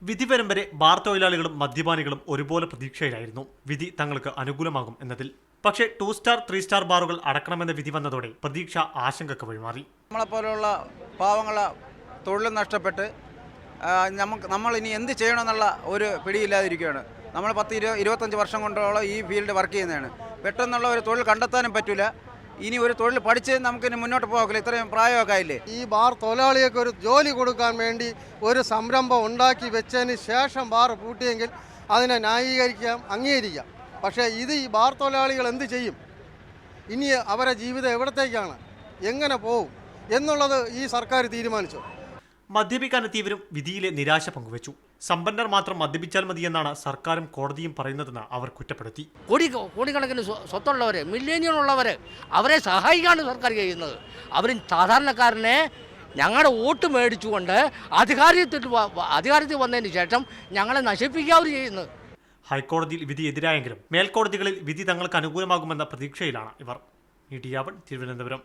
വിധി വരും വരെ ബാർ തൊഴിലാളികളും മദ്യപാനികളും ഒരുപോലെ പ്രതീക്ഷയിലായിരുന്നു വിധി തങ്ങൾക്ക് അനുകൂലമാകും എന്നതിൽ. പക്ഷേ 2 സ്റ്റാർ 3 സ്റ്റാർ ബാറുകൾ അടക്കണമെന്ന വിധി വന്നതോടെ പ്രതീക്ഷ ആശങ്കക്ക് വഴിമാറി. നമ്മളെപ്പോലുള്ള പാവങ്ങളെ തൊഴിൽ നഷ്ടപ്പെട്ട് നമ്മൾ ഇനി എന്ത് ചെയ്യണമെന്നുള്ള ഒരു പിടിയില്ലാതിരിക്കുകയാണ്. നമ്മൾ 10-25 വർഷം കൊണ്ടോളം ഈ ഫീൽഡ് വർക്ക് ചെയ്യുന്നതാണ്. പെട്ടെന്നുള്ള ഒരു തൊഴിൽ കണ്ടെത്താനും പറ്റില്ല. ഇനി ഒരു തൊഴിൽ പഠിച്ച് നമുക്കിനി മുന്നോട്ട് പോകില്ല. ഇത്രയും പ്രായമൊക്കെ ആയില്ലേ. ഈ ബാർ തൊഴിലാളികൾക്ക് ഒരു ജോലി കൊടുക്കാൻ വേണ്ടി ഒരു സംരംഭം ഉണ്ടാക്കി വെച്ചതിന് ശേഷം ബാർ പൂട്ടിയെങ്കിൽ അതിനെ ന്യായീകരിക്കാം, അംഗീകരിക്കാം. പക്ഷേ ഈ ബാർ തൊഴിലാളികൾ എന്ത് ചെയ്യും? ഇനി അവരുടെ ജീവിതം എവിടത്തേക്കാണ്, എങ്ങനെ പോകും എന്നുള്ളത് ഈ സർക്കാർ തീരുമാനിച്ചു. മദ്യപിക്കാനെത്തിയവരും വിധിയിലെ നിരാശ പങ്കുവച്ചു. സമ്പന്നർ മാത്രം മദ്യപിച്ചാൽ മതിയെന്നാണ് സർക്കാരും കോടതിയും പറയുന്നതെന്ന് അവർ കുറ്റപ്പെടുത്തി. കോടിക്കണക്കിന് സ്വത്തുള്ളവർ, മില്ലേനിയനുള്ളവർ, അവരെ സഹായിക്കാണ് സർക്കാർ ചെയ്യുന്നത്. അവരും സാധാരണക്കാരനെ ഞങ്ങളുടെ വോട്ട് മേടിച്ചുകൊണ്ട് അധികാരത്തിൽ വന്നതിന് ശേഷം ഞങ്ങളെ നശിപ്പിക്കാവർ ചെയ്യുന്നത്. ഹൈക്കോടതിയിൽ വിധി എതിരായെങ്കിലും മേൽക്കോടതികളിൽ വിധി തങ്ങൾക്ക് അനുകൂലമാകുമെന്ന പ്രതീക്ഷയിലാണ് ഇവർ. മീഡിയ 1 തിരുവനന്തപുരം.